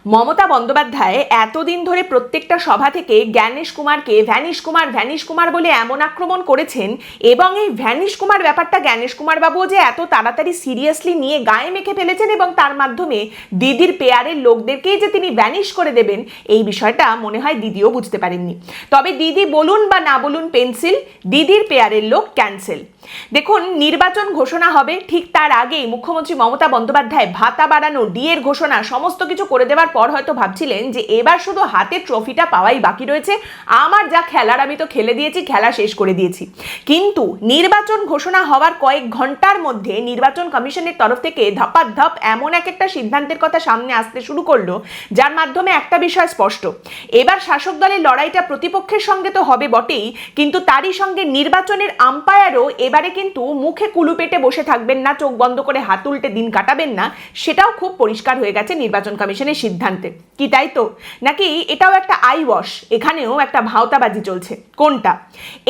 মমতা বন্দ্যোপাধ্যায় এতদিন ধরে প্রত্যেকটা সভা থেকে জ্ঞানেশ কুমারকে ভ্যানিশ কুমার বলে এমন আক্রমণ করেছেন, এবং এই ভ্যানিশ কুমার ব্যাপারটা জ্ঞানেশ কুমার বাবুও যে এত তাড়াতাড়ি সিরিয়াসলি নিয়ে গায়ে মেখে ফেলেছেন এবং তার মাধ্যমে দিদির পেয়ারের লোকদেরকেই যে তিনি ভ্যানিশ করে দেবেন, এই বিষয়টা মনে হয় দিদিও বুঝতে পারেননি। তবে দিদি বলুন বা না বলুন পেন্সিল, দিদির পেয়ারের লোক ক্যান্সেল। দেখুন, নির্বাচন ঘোষণা হবে, ঠিক তার আগেই মুখ্যমন্ত্রী মমতা বন্দ্যোপাধ্যায় ভাতা বাড়ানো, ডিএর ঘোষণা সমস্ত কিছু করে দেওয়ার পর হয়তো ভাবছিলেন যে এবার শুধু হাতে ট্রফিটা পাওয়াই বাকি রয়েছে, আমার যা খেলার আমি তো খেলে দিয়েছি, খেলা শেষ করে দিয়েছি। কিন্তু নির্বাচন ঘোষণা হওয়ার কয়েক ঘন্টার মধ্যে নির্বাচন কমিশনের তরফ থেকে ধাপাধাপ এমন একটা সিদ্ধান্তের কথা সামনে আসতে শুরু করলো, যার মাধ্যমে একটা বিষয় স্পষ্ট, এবার শাসক দলের লড়াইটা প্রতিপক্ষের সঙ্গে তো হবে বটেই, কিন্তু তারই সঙ্গে নির্বাচনের আম্পায়ারও এবারে কিন্তু মুখে কুলু পেটে বসে থাকবেন না, চোখ বন্ধ করে হাত উল্টে দিন কাটাবেন না, সেটাও খুব পরিষ্কার হয়ে গেছে নির্বাচন কমিশনের সিদ্ধান্তে। কি তাই তো? নাকি এটাও একটা আই ওয়াশ, এখানেও একটা ভাওতাবাজি চলছে? কোনটা?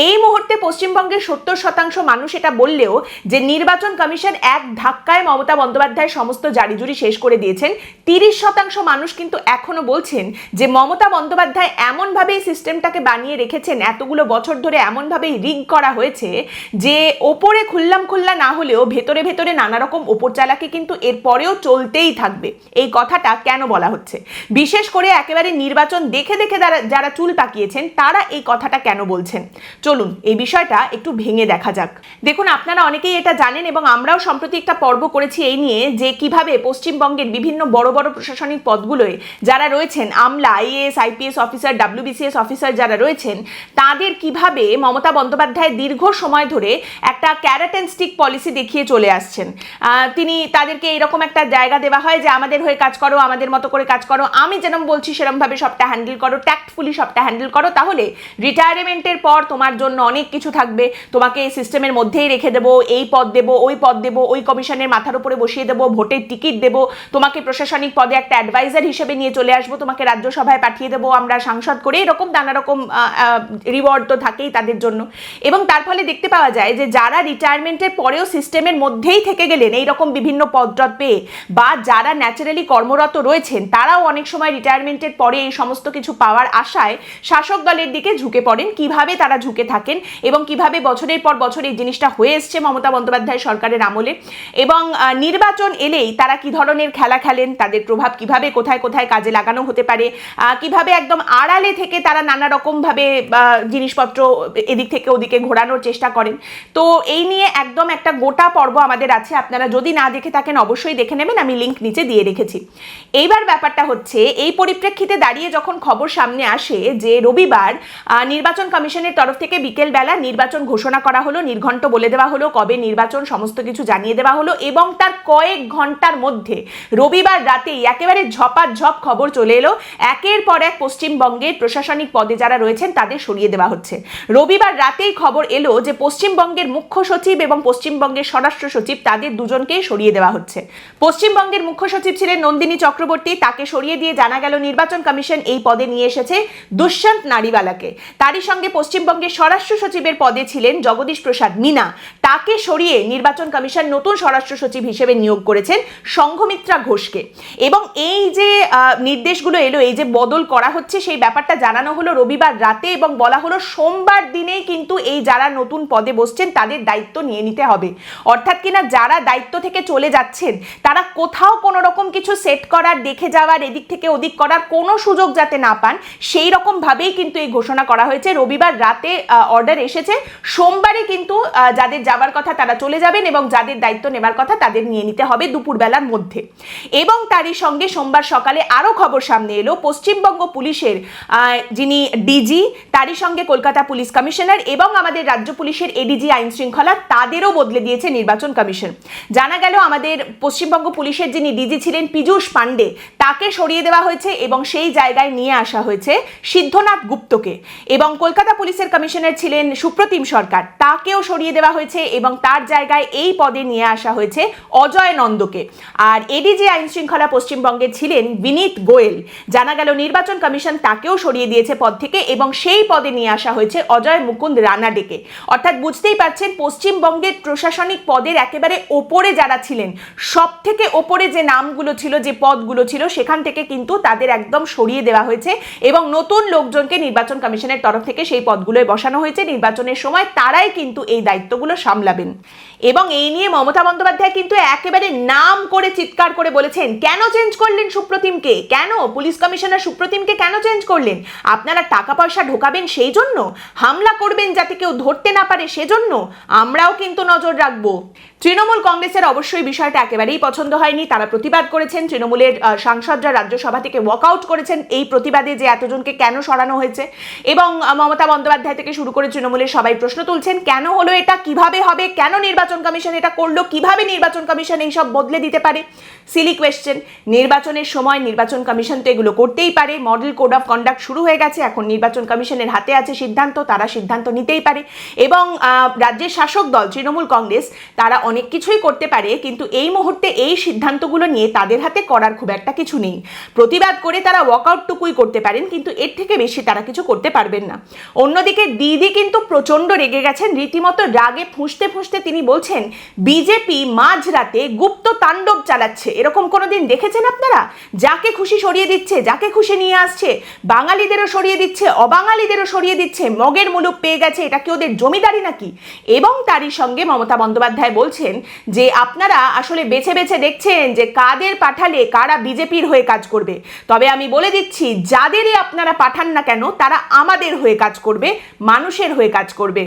এই মুহূর্তে পশ্চিমবঙ্গের 70% মানুষ এটা বললেও যে নির্বাচন কমিশন এক ধাক্কায় মমতা বন্দ্যোপাধ্যায়ের সমস্ত জারিজুরি শেষ করে দিয়েছেন, 30% মানুষ কিন্তু এখনো বলছেন যে মমতা বন্দ্যোপাধ্যায় এমনভাবে এই সিস্টেমটাকে বানিয়ে রেখেছেন, এতগুলো বছর ধরে এমনভাবেই রিগ করা হয়েছে যে ওপরে খুল্লাম খুল্লা না হলেও ভেতরে ভেতরে নানা রকম ওপর চালাকি কিন্তু এরপরেও চলতেই থাকবে। এই কথাটা কেন বলা হচ্ছে? বিশেষ করে একেবারে নির্বাচন দেখে দেখে যারা চুল পাকিয়েছেন তারা এই কথাটা কেন বলছেন? চলুন এই বিষয়টা একটু ভেঙে দেখা যাক। দেখুন, আপনারা অনেকেই এটা জানেন এবং আমরাও সম্প্রতি একটা পর্ব করেছি এই নিয়ে, যে কিভাবে পশ্চিমবঙ্গের বিভিন্ন বড় বড় প্রশাসনিক পদগুলোয় যারা রয়েছেন, আমলা, IAS, IPS officer, WBCS officer যারা রয়েছেন, তাদের কিভাবে মমতা বন্দ্যোপাধ্যায় দীর্ঘ সময় ধরে একটা ক্যারেট অ্যান্ড স্টিক পলিসি দেখিয়ে চলে আসছেন। তিনি তাদেরকে এরকম একটা জায়গা দেওয়া হয় যে আমাদের হয়ে কাজ করো, আমাদের মতো করে কাজ করো, আমি যেরকম বলছি সেরকমভাবে সবটা হ্যান্ডেল করো, ট্যাক্টফুলি সবটা হ্যান্ডেল করো, তাহলে রিটায়ারমেন্টের পর তোমার জন্য অনেক কিছু থাকবে, তোমাকে এই সিস্টেমের মধ্যেই রেখে দেবো, এই পদ দেবো, ওই পদ দেবো, ওই কমিশনের মাথার উপরে বসিয়ে দেবো, ভোটের টিকিট দেবো, তোমাকে প্রশাসনিক পদে একটা অ্যাডভাইজার হিসেবে নিয়ে চলে আসবো, তোমাকে রাজ্যসভায় পাঠিয়ে দেবো আমরা সাংসদ করে, এরকম নানা রকম রিওয়ার্ড তো থাকেই তাদের জন্য। এবং তার ফলে দেখতে পাওয়া যায় যে যারা রিটায়ারমেন্টের পরেও সিস্টেমের মধ্যেই থেকে গেলেন এইরকম বিভিন্ন পদটদ পেয়ে, বা যারা ন্যাচারালি কর্মরত রয়েছেন, তারাও অনেক সময় রিটায়ারমেন্টের পরে এই সমস্ত কিছু পাওয়ার আশায় শাসক দলের দিকে ঝুঁকে পড়েন। কিভাবে তারা ঝুঁকে থাকেন এবং কিভাবে বছরের পর বছর এই জিনিসটা হয়ে এসছে মমতা বন্দ্যোপাধ্যায় সরকারের আমলে, এবং নির্বাচন এলেই তারা কি ধরনের খেলা খেলেন, তাদের প্রভাব কিভাবে কোথায় কোথায় কাজে লাগানো হতে পারে, কিভাবে একদম আড়ালে থেকে তারা নানা রকমভাবে জিনিসপত্র এদিক থেকে ওদিকে ঘোরানোর চেষ্টা করেন। তো এই নিয়ে একদম একটা গোটা পর্ব আমাদের আছে, আপনারা যদি না দেখে থাকেন অবশ্যই দেখে নেবেন, আমি লিঙ্ক নিচে দিয়ে রেখেছি। এইবার ব্যাপারটা হচ্ছে, এই পরিপ্রেক্ষিতে দাঁড়িয়ে যখন খবর সামনে আসে যে রবিবার নির্বাচন কমিশনের তরফ থেকে বিকেলবেলা নির্বাচন ঘোষণা করা হলো, নির্ঘণ্ট বলে দেওয়া হলো কবে নির্বাচন, সমস্ত কিছু জানিয়ে দেওয়া হলো, এবং তার কয়েক ঘন্টার মধ্যে রবিবার রাতেই একেবারে ঝপাঝপ খবর চলে এলো, একের পর এক পশ্চিমবঙ্গের প্রশাসনিক পদে যারা রয়েছেন তাদের সরিয়ে দেওয়া হচ্ছে। রবিবার রাতেই খবর এলো যে পশ্চিমবঙ্গের মুখ্য সচিব এবং পশ্চিমবঙ্গের স্বরাষ্ট্র সচিব, তাদের দুজনকেই সরিয়ে দেওয়া হচ্ছে। পশ্চিমবঙ্গের মুখ্য সচিব ছিলেন নন্দিনী চক্রবর্তী, তাকে সরিয়ে দিয়ে জানা গেল নির্বাচন কমিশন এই পদে নিয়ে এসেছে দুষ্যন্ত নারিওয়ালাকে। তারই সঙ্গে পশ্চিমবঙ্গের স্বরাষ্ট্র সচিবের পদে ছিলেন জগদীশ প্রসাদ মীনা, তাকে সরিয়ে নির্বাচন কমিশন নতুন স্বরাষ্ট্র সচিব হিসেবে নিয়োগ করেছেন সংঘমিত্রা ঘোষকে। এবং এই যে নির্দেশগুলো এলো, এই যে বদল করা হচ্ছে, সেই ব্যাপারটা জানানো হলো রবিবার রাতে, এবং বলা হলো সোমবার দিনেই কিন্তু এই যারা নতুন পদে বসছেন তাদের দায়িত্ব নিয়ে নিতে হবে। অর্থাৎ কিনা যারা দায়িত্ব থেকে চলে যাচ্ছেন তারা কোথাও কোনো রকম কিছু সেট করার, দেখে যাওয়ার, এদিক থেকে ওদিক করার কোনো সুযোগ যাতে না পান, সেই রকম ভাবেই কিন্তু এই ঘোষণা করা হয়েছে। রবিবার রাতে অর্ডার এসেছে, সোমবারে কিন্তু যাদের যাবার কথা তারা চলে যাবেন এবং যাদের দায়িত্ব নেবার কথা তাদের নিয়ে নিতে হবে দুপুরবেলার মধ্যে। এবং তারই সঙ্গে সোমবার সকালে আরও খবর সামনে এলো, পশ্চিমবঙ্গ পুলিশের যিনি ডিজি, তারই সঙ্গে কলকাতা পুলিশ কমিশনার এবং আমাদের রাজ্য পুলিশের এডিজি আইন শৃঙ্খলা, তাদেরও বদলে দিয়েছে নির্বাচন কমিশন। জানা গেল আমাদের পশ্চিমবঙ্গ পুলিশের যিনি ডিজি ছিলেন পীযূষ পাণ্ডে, তাকে সরিয়ে দেওয়া হয়েছে এবং সেই জায়গায় নিয়ে আসা হয়েছে সিদ্ধনাথ গুপ্তকে। এবং কলকাতা পুলিশের কমিশনার ছিলেন সুপ্রতিম সরকার, তাকেও সরিয়ে দেওয়া হয়েছে এবং তার জায়গায় এই পদে নিয়ে আসা হয়েছে অজয় নন্দকে। আর এডিজি আইন শৃঙ্খলা পশ্চিমবঙ্গের ছিলেন বিনীত গোয়েল। জানা গেল নির্বাচন কমিশন তাকেও সরিয়ে দিয়েছে পদ থেকে এবং সেই পদে নিয়ে আসা হয়েছে অজয় মুকুন্দ রানাডেকে। অর্থাৎ বুঝতেই পারছেন পারছেন পশ্চিমবঙ্গের প্রশাসনিক পদের একেবারে ওপরে যারা ছিলেন, সব থেকে ওপরে যে নামগুলো ছিল, যে পদগুলো ছিল, সেখান থেকে কিন্তু তাদের একদম সরিয়ে দেওয়া হয়েছে এবং নতুন লোকজনকে নির্বাচন কমিশনের তরফ থেকে সেই পদগুলোয় বসানো হয়েছে। নির্বাচনের সময় তারাই কিন্তু এই দায়িত্বগুলো সামলাবেন এবং এই নিয়ে মমতা বন্দ্যোপাধ্যায় কিন্তু একেবারে নাম করে চিৎকার করে বলেছেন, কেন চেঞ্জ করলেন সুপ্রতিমকে, কেন পুলিশ কমিশনার সুপ্রতিমকে কেন চেঞ্জ করলেন? আপনারা টাকা পয়সা ঢোকাবেন সেই জন্য, হামলা করবেন যাতে কেউ ধরতে না পারে সেজন্য? আমরাও কিন্তু নজর রাখবো। তৃণমূল কংগ্রেসের অবশ্যই বিষয়টা একেবারেই পছন্দ হয়নি, তারা প্রতিবাদ করেছেন। তৃণমূলের সাংসদরা রাজ্যসভা থেকে ওয়াকআউট করেছেন এই প্রতিবাদে যে এতজনকে কেন সরানো হয়েছে, এবং মমতা বন্দ্যোপাধ্যায় থেকে শুরু করে তৃণমূলের সবাই প্রশ্ন তুলছেন, কেন হলো এটা, কিভাবে হবে, কেন নির্বাচন কমিশন এটা করলো, কিভাবে নির্বাচন কমিশন এইসব বদলে দিতে পারে? Silly question. নির্বাচনের সময় নির্বাচন কমিশন তো এগুলো করতেই পারে, মডেল কোড অফ কন্ডাক্ট শুরু হয়ে গেছে, এখন নির্বাচন কমিশনের হাতে আছে সিদ্ধান্ত, তারা সিদ্ধান্ত নিতেই পারে। এবং রাজ্যের শাসক দল তৃণমূল কংগ্রেস তারা অনেক কিছুই করতে পারে, কিন্তু এই মুহূর্তে এই সিদ্ধান্তগুলো নিয়ে তাদের হাতে করার খুব একটা কিছু নেই। প্রতিবাদ করে তারা ওয়াকআউটটুকুই করতে পারেন, কিন্তু এর থেকে বেশি তারা কিছু করতে পারবেন না। অন্যদিকে দিদি কিন্তু প্রচন্ড রেগে গেছেন, রীতিমতো রাগে ফুঁসতে ফুঁসতে তিনি বলছেন, বিজেপি মাঝরাতে গুপ্ত তাণ্ডব চালাচ্ছে। এরকম কোনোদিন দেখেছেন আপনারা? যাকে খুশি সরিয়ে দিচ্ছে, যাকে খুশি নিয়ে আসছে, বাঙালিদেরও সরিয়ে দিচ্ছে, অবাঙালিদেরও সরিয়ে দিচ্ছে, মগের মুলুক পেয়ে গেছে, এটা কি ওদের জমিদারি নাকি? এবং তারই সঙ্গে মমতা বন্দ্যোপাধ্যায় বলছেন যে আপনারা আসলে বেছে বেছে দেখছেন যে কাদের পাঠালে কারা বিজেপির হয়ে কাজ করবে, তবে আমি বলে দিচ্ছি, যাদেরই আপনারা পাঠান না কেন তারা আমাদের হয়ে কাজ করবে, মানুষের হয়ে কাজ করবে।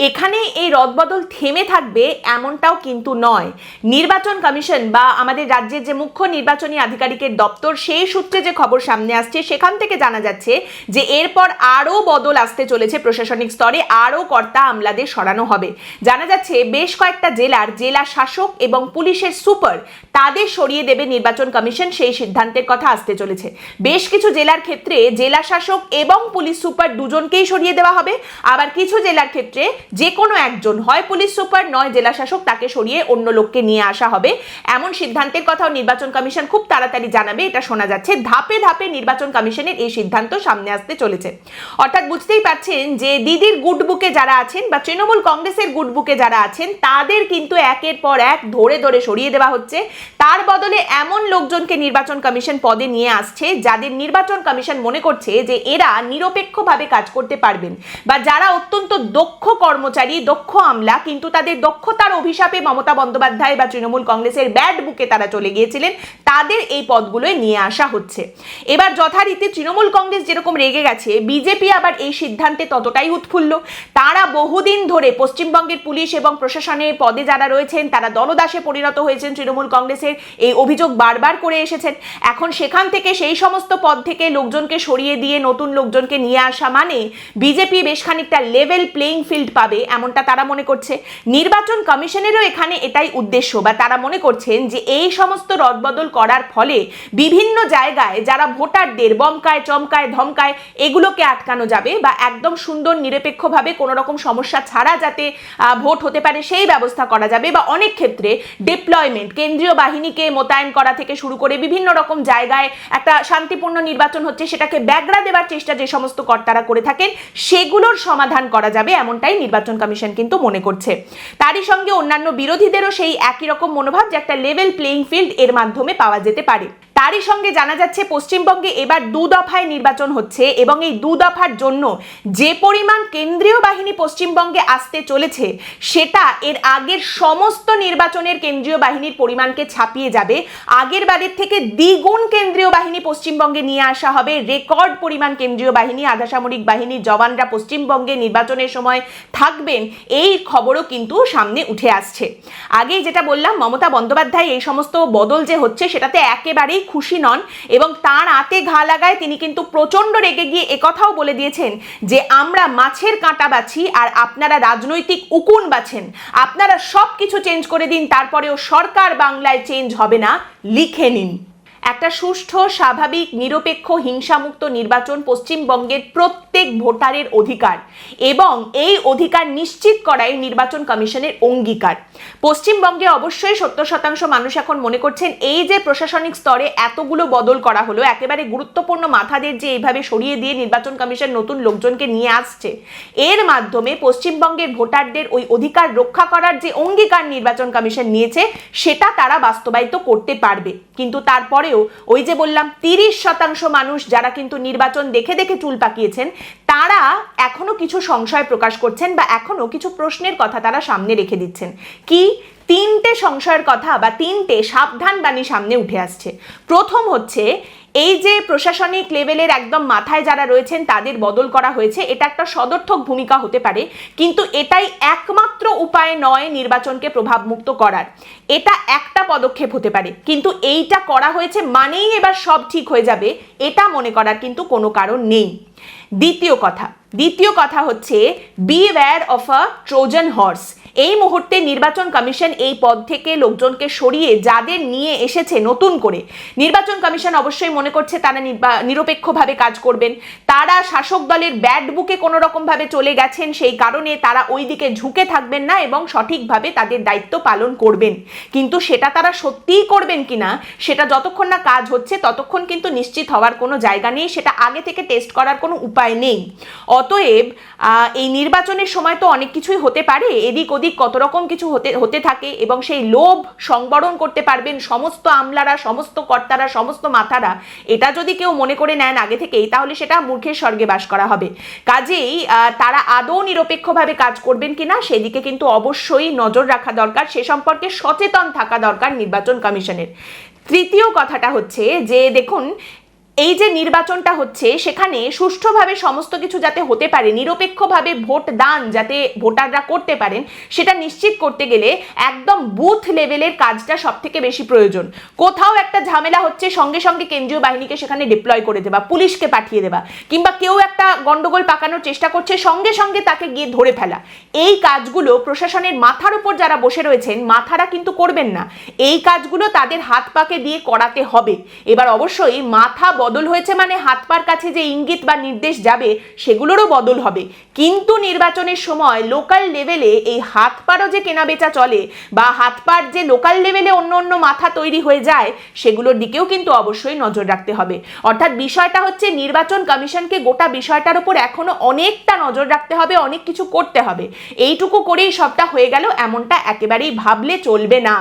এখানে এই রদবদল থেমে থাকবে এমনটাও কিন্তু নয়। নির্বাচন কমিশন বা আমাদের রাজ্যের যে মুখ্য নির্বাচনী আধিকারিকের দপ্তর, সেই সূত্রে যে খবর সামনে আসছে সেখান থেকে জানা যাচ্ছে যে এরপর আরও বদল আসতে চলেছে প্রশাসনিক স্তরে, আরও কর্তা আমলাদের সরানো হবে। জানা যাচ্ছে বেশ কয়েকটা জেলার জেলা শাসক এবং পুলিশের সুপার তাদের সরিয়ে দেবে নির্বাচন কমিশন, সেই সিদ্ধান্তের কথা আসতে চলেছে। বেশ কিছু জেলার ক্ষেত্রে জেলা শাসক এবং পুলিশ সুপার দুজনকেই সরিয়ে দেওয়া হবে, আবার কিছু জেলার ক্ষেত্রে যে কোনো একজন, হয় পুলিশ সুপার নয় জেলা শাসক, তাকে সরিয়ে অন্য লোককে নিয়ে আসা হবে। এমন সিদ্ধান্তের কথাও নির্বাচন কমিশন খুব তাড়াতাড়ি জানাবে, এটা শোনা যাচ্ছে। ধাপে ধাপে নির্বাচন কমিশনের এই সিদ্ধান্ত সামনে আসতে চলেছে। অর্থাৎ বুঝতেই পারছেন যে দিদির গুড বুকে যারা আছেন বা তৃণমূল কংগ্রেসের গুড বুকে যারা আছেন তাদের কিন্তু একের পর এক ধরে ধরে সরিয়ে দেওয়া হচ্ছে। তার বদলে এমন লোকজনকে নির্বাচন কমিশন পদে নিয়ে আসছে যাদের নির্বাচন কমিশন মনে করছে যে এরা নিরপেক্ষভাবে কাজ করতে পারবেন, বা যারা অত্যন্ত দক্ষ কর্মচারী, দক্ষ আমলা, কিন্তু তাদের দক্ষতার অভিশাপে মমতা বন্দ্যোপাধ্যায় বা তৃণমূল কংগ্রেসের ব্যাড বুকে তারা চলে গিয়েছিলেন, তাদের এই পদগুলোয় নিয়ে আসা হচ্ছে। এবার যথারীতি তৃণমূল কংগ্রেস যেরকম রেগে গেছে, বিজেপি আবার এই সিদ্ধান্তে ততটাই উৎফুল্ল। তারা বহুদিন ধরে পশ্চিমবঙ্গের পুলিশ এবং প্রশাসনের পদে যারা রয়েছেন তারা দলদাসে পরিণত হয়েছেন তৃণমূল কংগ্রেসের, এই অভিযোগ বারবার করে এসেছেন। এখন সেখান থেকে সেই সমস্ত পদ থেকে লোকজনকে সরিয়ে দিয়ে নতুন লোকজনকে নিয়ে আসা মানে বিজেপি বেশ খানিকটা লেভেল প্লেইং ফিল্ড পাবে, এমনটা তারা মনে করছে। নির্বাচন কমিশনেরও এখানে এটাই উদ্দেশ্য, বা তারা মনে করছেন যে এই সমস্ত রদবদল করার ফলে বিভিন্ন জায়গায় যারা ভোটারদের বমকায়, চমকায়, ধমকায়, এগুলোকে আটকানো যাবে, বা একদম সুন্দর নিরপেক্ষভাবে কোনো রকম সমস্যা ছাড়া যাতে ভোট হতে পারে সেই ব্যবস্থা করা যাবে। বা অনেক ক্ষেত্রে ডিপ্লয়মেন্ট, কেন্দ্রীয় বাহিনীকে মোতায়েন করা থেকে শুরু করে বিভিন্ন রকম জায়গায় একটা শান্তিপূর্ণ নির্বাচন হচ্ছে সেটাকে ব্যাগড়া দেওয়ার চেষ্টা যে সমস্ত কর্তারা করে থাকেন সেগুলোর সমাধান করা যাবে, এমনটাই নির্বাচন কমিশন কিন্তু মনে করছে। তারই সঙ্গে অন্যান্য বিরোধীদেরও সেই একই রকম মনোভাব যে একটা লেভেল প্লেইং ফিল্ড এর মাধ্যমে পাওয়া যেতে পারে। তারই সঙ্গে জানা যাচ্ছে পশ্চিমবঙ্গে এবার 2 দফায় নির্বাচন হচ্ছে, এবং এই 2 দফার জন্য যে পরিমাণ কেন্দ্রীয় বাহিনী পশ্চিমবঙ্গে আসতে চলেছে সেটা এর আগের সমস্ত নির্বাচনের কেন্দ্রীয় বাহিনীর পরিমাণকে ছাপিয়ে যাবে। আগের বারের থেকে দ্বিগুণ কেন্দ্রীয় বাহিনী পশ্চিমবঙ্গে নিয়ে আসা হবে, রেকর্ড পরিমাণ কেন্দ্রীয় বাহিনী, আধা সামরিক বাহিনীর জওয়ানরা পশ্চিমবঙ্গে নির্বাচনের সময় থাকবেন, এই খবরও কিন্তু সামনে উঠে আসছে। আগেই যেটা বললাম, মমতা বন্দ্যোপাধ্যায় এই সমস্ত বদল যে হচ্ছে সেটাতে একেবারেই খুশি নন, এবং তার আতে ঘা লাগায় তিনি কিন্তু প্রচন্ড রেগে গিয়ে একথাও বলে দিয়েছেন যে আমরা মাছের কাঁটা বাছি আর আপনারা রাজনৈতিক উকুন বাছেন, আপনারা সব কিছু চেঞ্জ করে দিন, তারপরেও সরকার বাংলায় চেঞ্জ হবে না, লিখে নিন। একটা সুষ্ঠু, স্বাভাবিক, নিরপেক্ষ, হিংসামুক্ত নির্বাচন পশ্চিমবঙ্গের প্রত্যেক ভোটারের অধিকার এবং এই অধিকার নিশ্চিত করাই নির্বাচন কমিশনের অঙ্গীকার। পশ্চিমবঙ্গে অবশ্যই 70% মানুষ এখন মনে করছেন এই যে প্রশাসনিক স্তরে এতগুলো বদল করা হলো, একেবারে গুরুত্বপূর্ণ মাথাদের যে এইভাবে সরিয়ে দিয়ে নির্বাচন কমিশন নতুন লোকজনকে নিয়ে আসছে, এর মাধ্যমে পশ্চিমবঙ্গের ভোটারদের ওই অধিকার রক্ষা করার যে অঙ্গীকার নির্বাচন কমিশন নিয়েছে সেটা তারা বাস্তবায়িত করতে পারবে। কিন্তু তারপরেও ওই যে বললাম 30% মানুষ যারা কিন্তু নির্বাচন দেখে দেখে চুল পাকিয়েছেন, তারা এখনো কিছু সংশয় প্রকাশ করছেন বা এখনো কিছু প্রশ্নের কথা তারা সামনে রেখে দিচ্ছেন। কি? 3টে সংশয়ের কথা বা 3টে সাবধান বাণী সামনে উঠে আসছে। প্রথম হচ্ছে, এই যে প্রশাসনিক লেভেলের একদম মাথায় যারা রয়েছেন তাদের বদল করা হয়েছে, এটা একটা সদর্থক ভূমিকা হতে পারে, কিন্তু এটাই একমাত্র উপায় নয় নির্বাচনকে প্রভাবমুক্ত করার। এটা একটা পদক্ষেপ হতে পারে, কিন্তু এইটা করা হয়েছে মানেই এবার সব ঠিক হয়ে যাবে এটা মনে করার কিন্তু কোনো কারণ নেই। দ্বিতীয় কথা হচ্ছে, beware of a Trojan horse. এই মুহূর্তে নির্বাচন কমিশন এই পদ থেকে লোকজনকে সরিয়ে যাদের নিয়ে এসেছে নতুন করে, নির্বাচন কমিশন অবশ্যই মনে করছে তারা নিরপেক্ষভাবে কাজ করবেন, তারা শাসক দলের ব্যাড বুকে কোনো রকম ভাবে চলে গেছেন, সেই কারণে তারা ওই দিকে ঝুঁকে থাকবেন না এবং সঠিকভাবে তাদের দায়িত্ব পালন করবেন। কিন্তু সেটা তারা সত্যিই করবেন কিনা সেটা যতক্ষণ না কাজ হচ্ছে ততক্ষণ কিন্তু নিশ্চিত হওয়ার কোনো জায়গা নেই, সেটা আগে থেকে টেস্ট করার কোনো উপায় নেই। অতএব এই নির্বাচনের সময় তো অনেক কিছুই হতে পারে, এদিক ওদিক কত রকম কিছু হতে থাকে এবং সেই লোভ সংবরণ করতে পারবেন সমস্ত আমলারা, সমস্ত কর্তারা, সমস্ত মাথারা। এটা যদি কেউ মনে করে নেন আগে থেকেই, তাহলে সেটা মূর্খের স্বর্গে বাস করা হবে। কাজেই তারা আদৌ নিরপেক্ষভাবে কাজ করবেন কিনা সেদিকে কিন্তু অবশ্যই নজর রাখা দরকার, সে সম্পর্কে সচেতন থাকা দরকার নির্বাচন কমিশনের। তৃতীয় কথাটা হচ্ছে যে দেখুন, এই যে নির্বাচনটা হচ্ছে সেখানে সুষ্ঠুভাবে সমস্ত কিছু যাতে হতে পারে, নিরপেক্ষভাবে ভোট দান যাতে ভোটাররা করতে পারেন, সেটা নিশ্চিত করতে গেলে একদম বুথ লেভেলের কাজটা সব থেকে বেশি প্রয়োজন। কোথাও একটা ঝামেলা হচ্ছে, সঙ্গে সঙ্গে কেন্দ্রীয় বাহিনীকে সেখানে ডিপ্লয় করে দেবা, পুলিশকে পাঠিয়ে দেবা, কিংবা কেউ একটা গন্ডগোল পাকানোর চেষ্টা করছে, সঙ্গে সঙ্গে তাকে গিয়ে ধরে ফেলা। এই কাজগুলো প্রশাসনের মাথার উপর যারা বসে রয়েছেন মাথারা কিন্তু করবেন না, এই কাজগুলো তাদের হাত পাকে দিয়ে করাতে হবে। এবার অবশ্যই মাথা বদল হয়েছে মানে হাত পার কাছে যে ইঙ্গিত বা নির্দেশ যাবে সেগুলোরও বদল হবে, কিন্তু নির্বাচনের সময় লোকাল লেভেলে এই হাত পারও যে কেনাবেচা চলে বা হাত পার যে লোকাল লেভেলে অন্য অন্য মাথা তৈরি হয়ে যায়, সেগুলোর দিকেও কিন্তু অবশ্যই নজর রাখতে হবে। অর্থাৎ বিষয়টা হচ্ছে নির্বাচন কমিশনকে গোটা বিষয়টার উপর এখনো অনেকটা নজর রাখতে হবে, অনেক কিছু করতে হবে। এইটুকু করেই সবটা হয়ে গেল এমনটা একেবারেই ভাবলে চলবে না।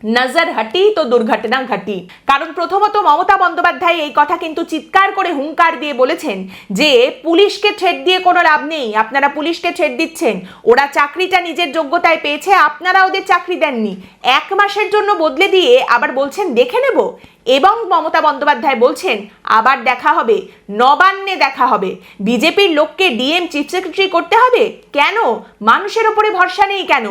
নজর হাটি তো দুর্ঘটনা ঘটি। কারণ প্রথমত মমতা বন্দ্যোপাধ্যায় এই কথা কিন্তু চিৎকার করে হুঙ্কার দিয়ে বলেছেন যে পুলিশকে থ্রেট দিয়ে কোনো লাভ নেই, আপনারা পুলিশকে থ্রেট দিচ্ছেন, ওরা চাকরিটা নিজের যোগ্যতায় পেয়েছে, আপনারা ওদের চাকরি দেননি। 1 মাসের জন্য বদলে দিয়ে আবার বলছেন দেখে নেব, এবং মমতা বন্দ্যোপাধ্যায় বলছেন আবার দেখা হবে, নবান্নে দেখা হবে। বিজেপির লোককে ডিএম চিফ সেক্রেটারি করতে হবে কেন? মানুষের ওপরে ভরসা নেই কেন?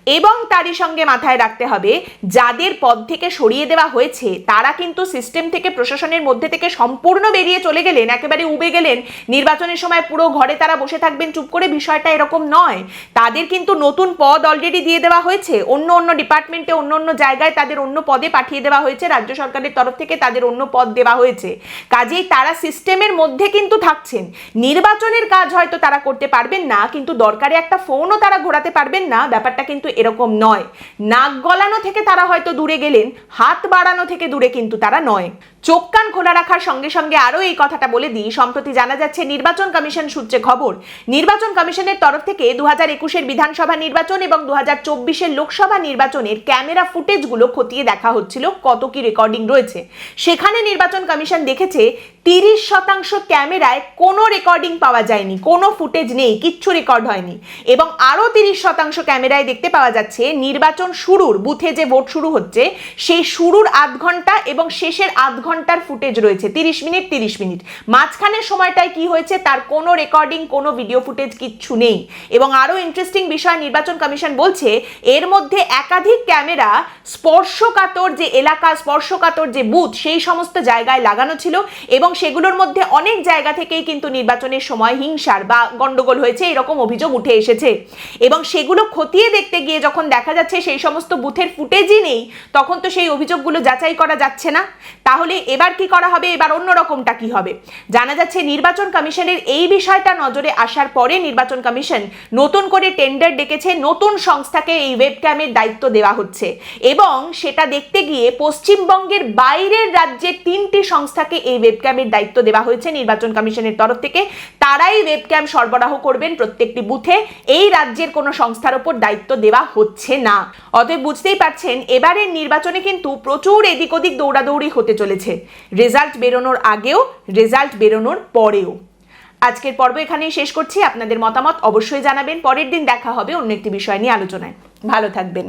এবং তারই সঙ্গে মাথায় রাখতে হবে যাদের পদ থেকে সরিয়ে দেওয়া হয়েছে তারা কিন্তু সিস্টেম থেকে, প্রশাসনের মধ্যে থেকে সম্পূর্ণ বেরিয়ে চলে গেলেন, একেবারে উবে গেলেন। নির্বাচনের সময় পুরো ঘরে তারা বসে থাকবেন চুপ করে, বিষয়টা এরকম নয়। তাদের কিন্তু নতুন পদ অলরেডি দিয়ে দেওয়া হয়েছে, অন্য অন্য ডিপার্টমেন্টে, অন্য অন্য জায়গায় তাদের অন্য পদে পাঠিয়ে দেওয়া হয়েছে, রাজ্য সরকারের তরফ থেকে তাদের অন্য পদ দেওয়া হয়েছে। কাজেই তারা সিস্টেমের মধ্যে কিন্তু থাকছেন। নির্বাচনের কাজ হয়তো তারা করতে পারবেন না, কিন্তু দরকারে একটা ফোনও তারা ঘোরাতে পারবেন না, ব্যাপারটা কিন্তু এরকম নয়। নাক গলানো থেকে তারা হয়তো দূরে গেলেন, হাত বাড়ানো থেকে দূরে কিন্তু তারা নয়। চোখ কান খোলা রাখার সঙ্গে সঙ্গে আরো এই কথাটা বলে দিই, সম্প্রতি জানা যাচ্ছে নির্বাচন কমিশন সূত্রে খবর, নির্বাচন কমিশনের তরফ থেকে 2021-এর বিধানসভা নির্বাচন এবং 2024-এর লোকসভা নির্বাচনের ক্যামেরা ফুটেজগুলো খতিয়ে দেখা হচ্ছিল, কত কি রেকর্ডিং রয়েছে। সেখানে নির্বাচন কমিশন দেখেছে 30% ক্যামেরায় কোনো রেকর্ডিং পাওয়া যায়নি, কোনো ফুটেজ নেই, কিচ্ছু রেকর্ড হয়নি। এবং আরো 30% ক্যামেরায় দেখতে পাওয়া যাচ্ছে নির্বাচন শুরুর, বুথে যে ভোট শুরু হচ্ছে সেই শুরুর আধ ঘন্টা এবং শেষের আধ ঘন্টার ফুটেজ রয়েছে, 30 মিনিট 30 মিনিট। মাঝখানের সময়টায় কি হয়েছে তার কোনো রেকর্ডিং, কোনো ভিডিও ফুটেজ কিচ্ছু নেই। এবং আরো ইন্টারেস্টিং বিষয়, নির্বাচন কমিশন বলছে এর মধ্যে একাধিক ক্যামেরা স্পর্শকাতর যে এলাকা, স্পর্শকাতর যে বুথ, সেই সমস্ত জায়গায় লাগানো ছিল এবং সেগুলোর মধ্যে অনেক জায়গা থেকেই কিন্তু নির্বাচনের সময় হিংসার বা গন্ডগোল হয়েছে এরকম অভিযোগ উঠে এসেছে। এবং সেগুলো খতিয়ে দেখতে গিয়ে গিয়ে যখন দেখা যাচ্ছে সেই সমস্ত বুথের ফুটেজই নেই, তখন তো সেই অভিযোগগুলো যাচাই করা যাচ্ছে না। তাহলে এবার কি করা হবে, এবার অন্যরকমটা কি হবে? জানা যাচ্ছে নির্বাচন কমিশনের এই বিষয়টা নজরে আসার পরে নির্বাচন কমিশন নতুন করে টেন্ডার ডেকেছে, নতুন সংস্থাকে এই ওয়েবক্যামের দায়িত্ব দেওয়া হচ্ছে এবং সেটা দেখতে গিয়ে পশ্চিমবঙ্গের বাইরের রাজ্যের 3টি সংস্থাকে এই ওয়েবক্যামের দায়িত্ব দেওয়া হয়েছে নির্বাচন কমিশনের তরফ থেকে। তারাই ওয়েবক্যাম সরবরাহ করবেন প্রত্যেকটি বুথে, এই রাজ্যের কোনো সংস্থার উপর দায়িত্ব দেওয়া হচ্ছে না। অতএব বুঝতেই পারছেন এবারের নির্বাচনে কিন্তু প্রচুর এদিক ওদিক দৌড়াদৌড়ি হতে চলেছে, রেজাল্ট বেরোনোর আগেও, রেজাল্ট বেরোনোর পরেও। আজকের পর্ব এখানেই শেষ করছি। আপনাদের মতামত অবশ্যই জানাবেন। পরের দিন দেখা হবে অন্য একটি বিষয় নিয়ে আলোচনায়। ভালো থাকবেন।